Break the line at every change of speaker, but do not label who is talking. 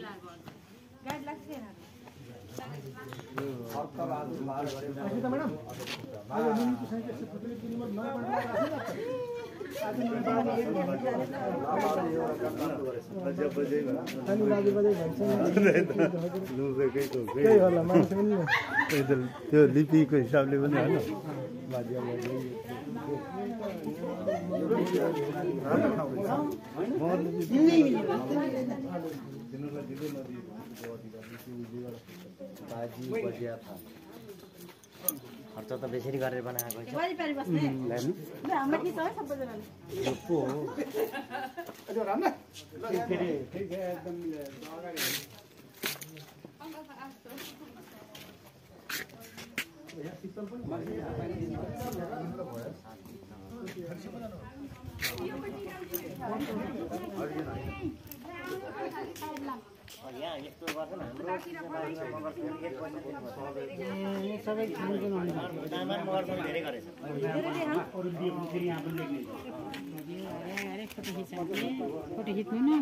guide लाग्छ हैन
अच्छा त मैडम आज मिनीको संख्या सबैले किनेमा नयाँ
त्यो लिपिको हिसाबले पनि होइन
खर्च त बेसरी गरेर बनाएको छ
वरिपरि बस्ने हाम्रो के छ सबैजनाले
यो पो हो अझ राम्रो फेरि ठीक है एकदम अगाडि
यहाँ यस्तो गर्छ नि हाम्रो
सबै खान्छन्
दाममा मगर धेरै गरेछ
फोटो खिच्नु न